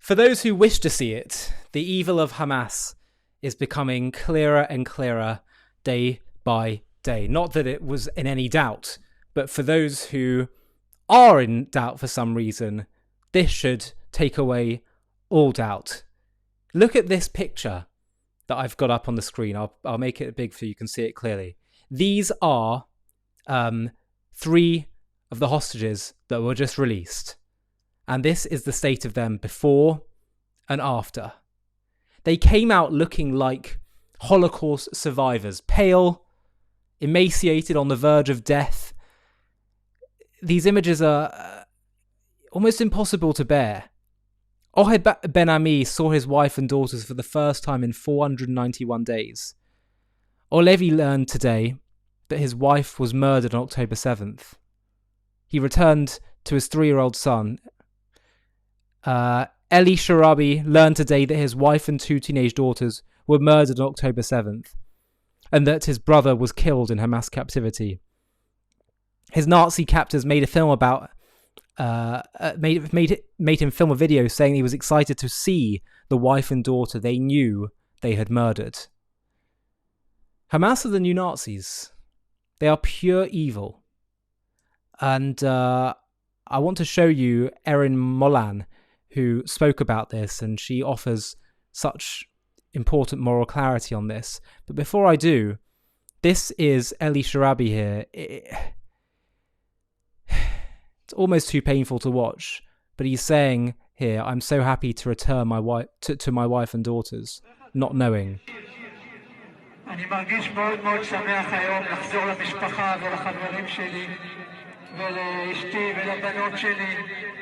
For those who wish to see it, the evil of Hamas is becoming clearer and clearer day by day. Not that it was in any doubt, but for those who are in doubt for some reason, this should take away all doubt. Look at this picture that I've got up on the screen. I'll make it big so you can see it clearly. These are 3 of the hostages that were just released. And this is the state of them before and after. They came out looking like Holocaust survivors, pale, emaciated, on the verge of death. These images are almost impossible to bear. Ohad Ben Ami saw his wife and daughters for the first time in 491 days. Olevi learned today that his wife was murdered on October 7th. He returned to his 3-year-old son. Eli Sharabi learned today that his wife and 2 teenage daughters were murdered on October 7th, and that his brother was killed in Hamas captivity. His Nazi captors made a film about made him film a video saying he was excited to see the wife and daughter they knew they had murdered. Hamas are the new Nazis. They are pure evil. And I want to show you Erin Molan, who spoke about this, and she offers such important moral clarity on this. But before I do, this is Eli Sharabi here. It's almost too painful to watch, but he's saying here, "I'm so happy to return my wife to my wife and daughters, not knowing."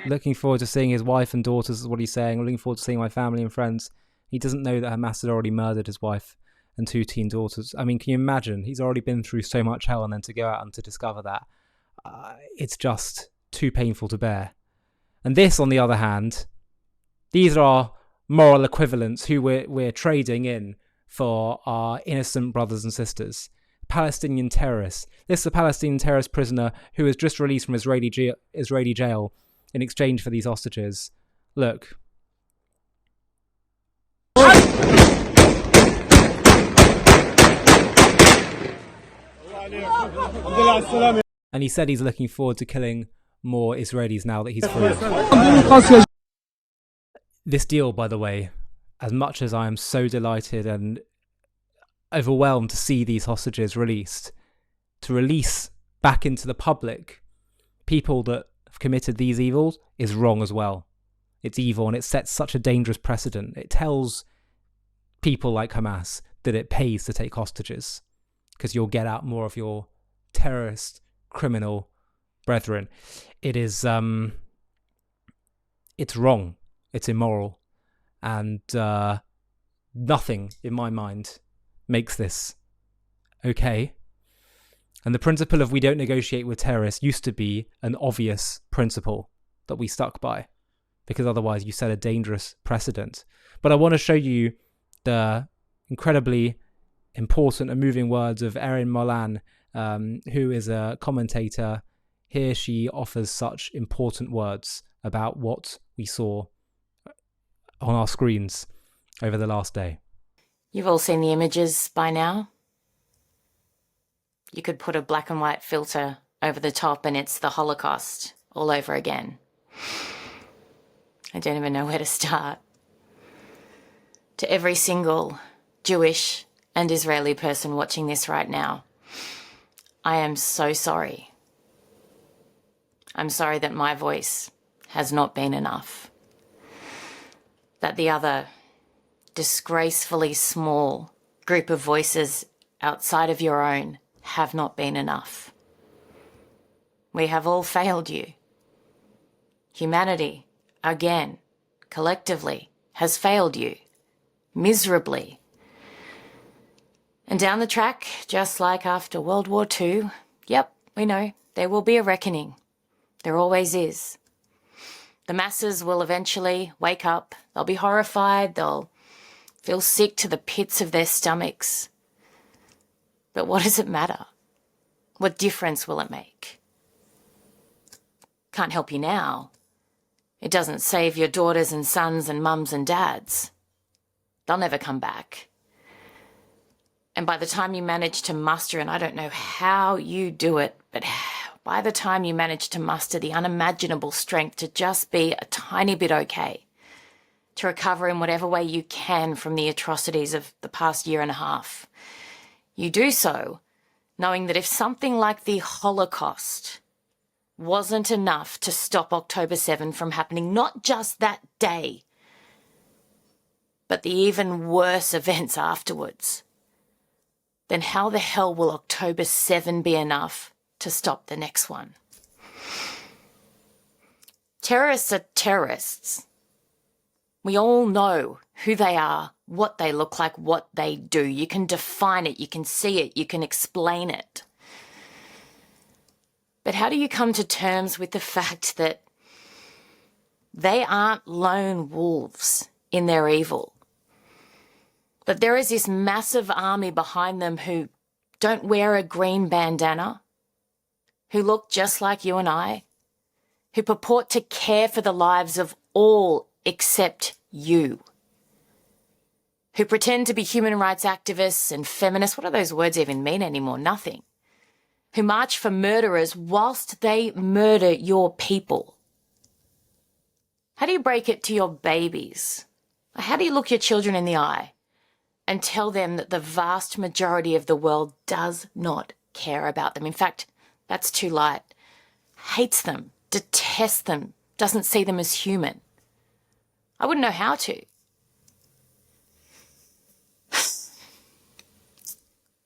Looking forward to seeing his wife and daughters is what he's saying. Looking forward to seeing my family and friends. He doesn't know that Hamas had already murdered his wife and 2 teen daughters. I mean, can you imagine? He's already been through so much hell, and then to go out and to discover that, it's just too painful to bear. And this, on the other hand, these are moral equivalents who we're trading in for our innocent brothers and sisters. Palestinian terrorists. This is a Palestinian terrorist prisoner who was just released from Israeli jail in exchange for these hostages. Look. And he said he's looking forward to killing more Israelis now that he's free. This deal, by the way, as much as I am so delighted and overwhelmed to see these hostages released, to release back into the public people that have committed these evils is wrong as well. It's evil, and it sets such a dangerous precedent. It tells people like Hamas that it pays to take hostages because you'll get out more of your terrorist, criminal brethren. It is, it's wrong. It's immoral. And nothing, in my mind, makes this okay. And the principle of we don't negotiate with terrorists used to be an obvious principle that we stuck by, because otherwise you set a dangerous precedent. But I want to show you the incredibly important and moving words of Erin Molan, who is a commentator. Here she offers such important words about what we saw on our screens over the last day. You've all seen the images by now. You could put a black and white filter over the top and it's the Holocaust all over again. I don't even know where to start. To every single Jewish and Israeli person watching this right now, I am so sorry. I'm sorry that my voice has not been enough. That the other disgracefully small group of voices outside of your own have not been enough. We have all failed you. Humanity, again, collectively, has failed you, miserably. And down the track, just like after World War II, yep, we know, there will be a reckoning. There always is. The masses will eventually wake up. They'll be horrified. They'll feel sick to the pits of their stomachs. But what does it matter? What difference will it make? Can't help you now. It doesn't save your daughters and sons and mums and dads. They'll never come back. And by the time you manage to muster, and I don't know how you do it, but by the time you manage to muster the unimaginable strength to just be a tiny bit okay, to recover in whatever way you can from the atrocities of the past year and a half, you do so knowing that if something like the Holocaust wasn't enough to stop October 7 from happening, not just that day, but the even worse events afterwards, then how the hell will October 7 be enough to stop the next one? Terrorists are terrorists. We all know who they are, what they look like, what they do. You can define it, you can see it, you can explain it. But how do you come to terms with the fact that they aren't lone wolves in their evil? That there is this massive army behind them who don't wear a green bandana, who look just like you and I, who purport to care for the lives of all except you, who pretend to be human rights activists and feminists. What do those words even mean anymore? Nothing. Who march for murderers whilst they murder your people. How do you break it to your babies? How do you look your children in the eye and tell them that the vast majority of the world does not care about them? In fact, that's too light. Hates them, detests them, doesn't see them as human. I wouldn't know how to.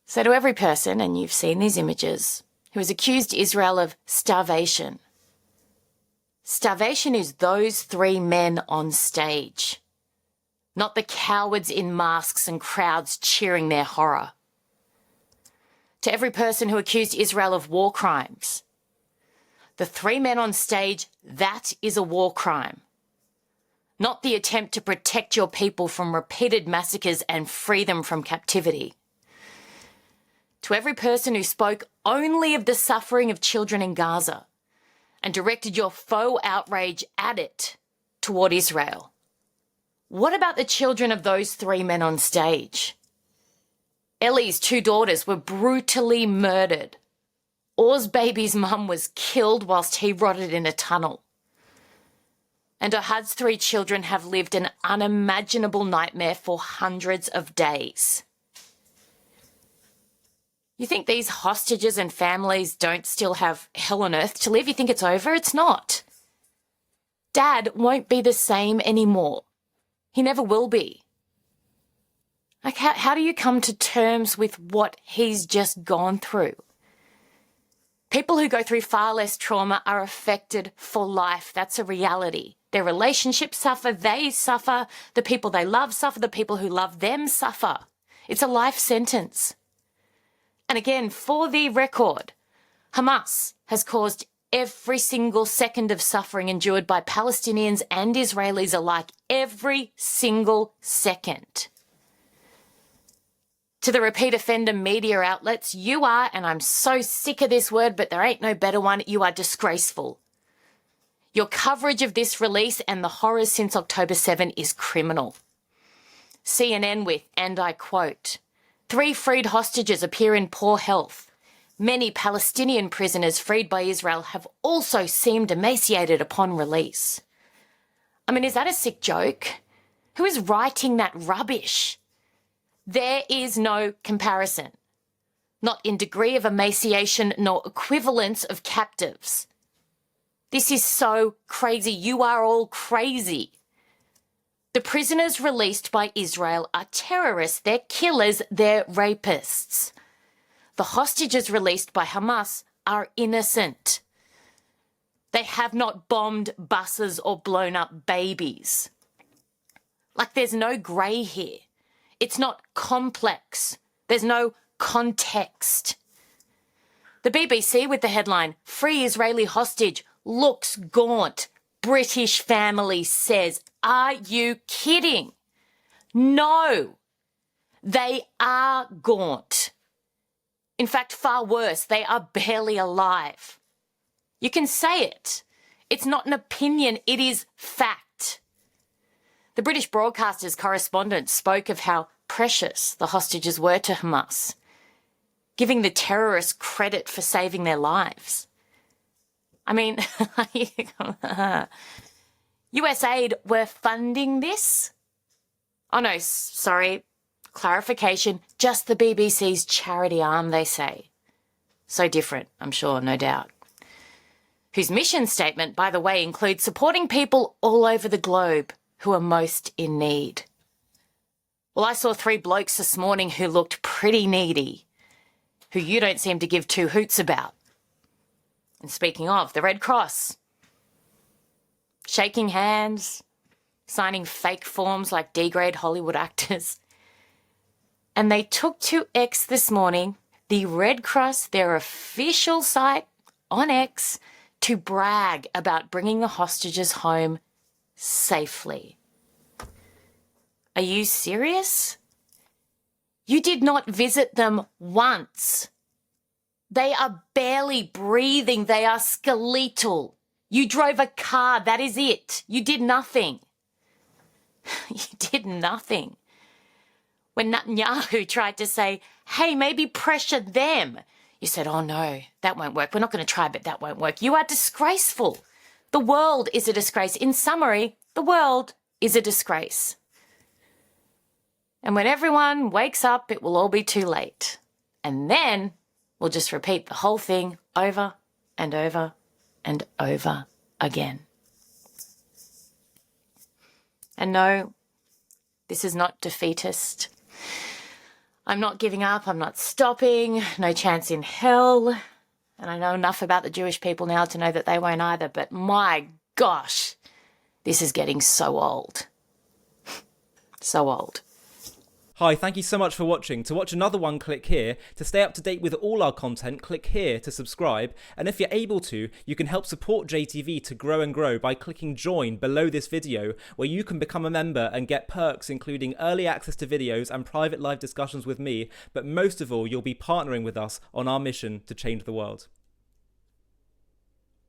So to every person, and you've seen these images, who has accused Israel of starvation. Starvation is those three men on stage, not the cowards in masks and crowds cheering their horror. To every person who accused Israel of war crimes, the three men on stage, that is a war crime. Not the attempt to protect your people from repeated massacres and free them from captivity. To every person who spoke only of the suffering of children in Gaza and directed your faux outrage at it toward Israel. What about the children of those three men on stage? Ellie's two daughters were brutally murdered. Or's baby's mum was killed whilst he rotted in a tunnel. And Ohad's three children have lived an unimaginable nightmare for hundreds of days. You think these hostages and families don't still have hell on earth to live? You think it's over? It's not. Dad won't be the same anymore. He never will be. Like, how do you come to terms with what he's just gone through? People who go through far less trauma are affected for life. That's a reality. Their relationships suffer, they suffer, the people they love suffer, the people who love them suffer. It's a life sentence. And again, for the record, Hamas has caused every single second of suffering endured by Palestinians and Israelis alike, every single second. To the repeat offender media outlets, you are, and I'm so sick of this word, but there ain't no better one, you are disgraceful. Your coverage of this release and the horrors since October 7 is criminal. CNN with, and I quote, 3 freed hostages appear in poor health. Many Palestinian prisoners freed by Israel have also seemed emaciated upon release. I mean, is that a sick joke? Who is writing that rubbish? There is no comparison. Not in degree of emaciation nor equivalence of captives. This is so crazy. You are all crazy. The prisoners released by Israel are terrorists, they're killers, they're rapists. The hostages released by Hamas are innocent. They have not bombed buses or blown up babies. Like, there's no grey here. It's not complex. There's no context. The BBC with the headline, Free Israeli Hostage Looks Gaunt. British family says, are you kidding? No, they are gaunt. In fact, far worse, they are barely alive. You can say it. It's not an opinion, it is fact. The British broadcaster's correspondent spoke of how precious the hostages were to Hamas, giving the terrorists credit for saving their lives. I mean, US aid were funding this? Oh no, sorry. Clarification, just the BBC's charity arm, they say. So different, I'm sure, no doubt. Whose mission statement, by the way, includes supporting people all over the globe who are most in need. Well, I saw 3 blokes this morning who looked pretty needy, who you don't seem to give 2 hoots about. And speaking of, the Red Cross. Shaking hands, signing fake forms like D-grade Hollywood actors. And they took to X this morning, the Red Cross, their official site on X, to brag about bringing the hostages home safely. Are you serious? You did not visit them once. They are barely breathing. They are skeletal. You drove a car. That is it. You did nothing. You did nothing. When Netanyahu tried to say, hey, maybe pressure them, you said, oh no, that won't work. We're not going to try, but that won't work. You are disgraceful. The world is a disgrace. In summary, the world is a disgrace. And when everyone wakes up, it will all be too late. And then we'll just repeat the whole thing over and over and over again. And no, this is not defeatist. I'm not giving up. I'm not stopping. No chance in hell. And I know enough about the Jewish people now to know that they won't either. But my gosh, this is getting so old. So old. Hi, thank you so much for watching. To watch another one, click here. To stay up to date with all our content, click here to subscribe. And if you're able to, you can help support JTV to grow and grow by clicking join below this video, where you can become a member and get perks including early access to videos and private live discussions with me. But most of all, you'll be partnering with us on our mission to change the world.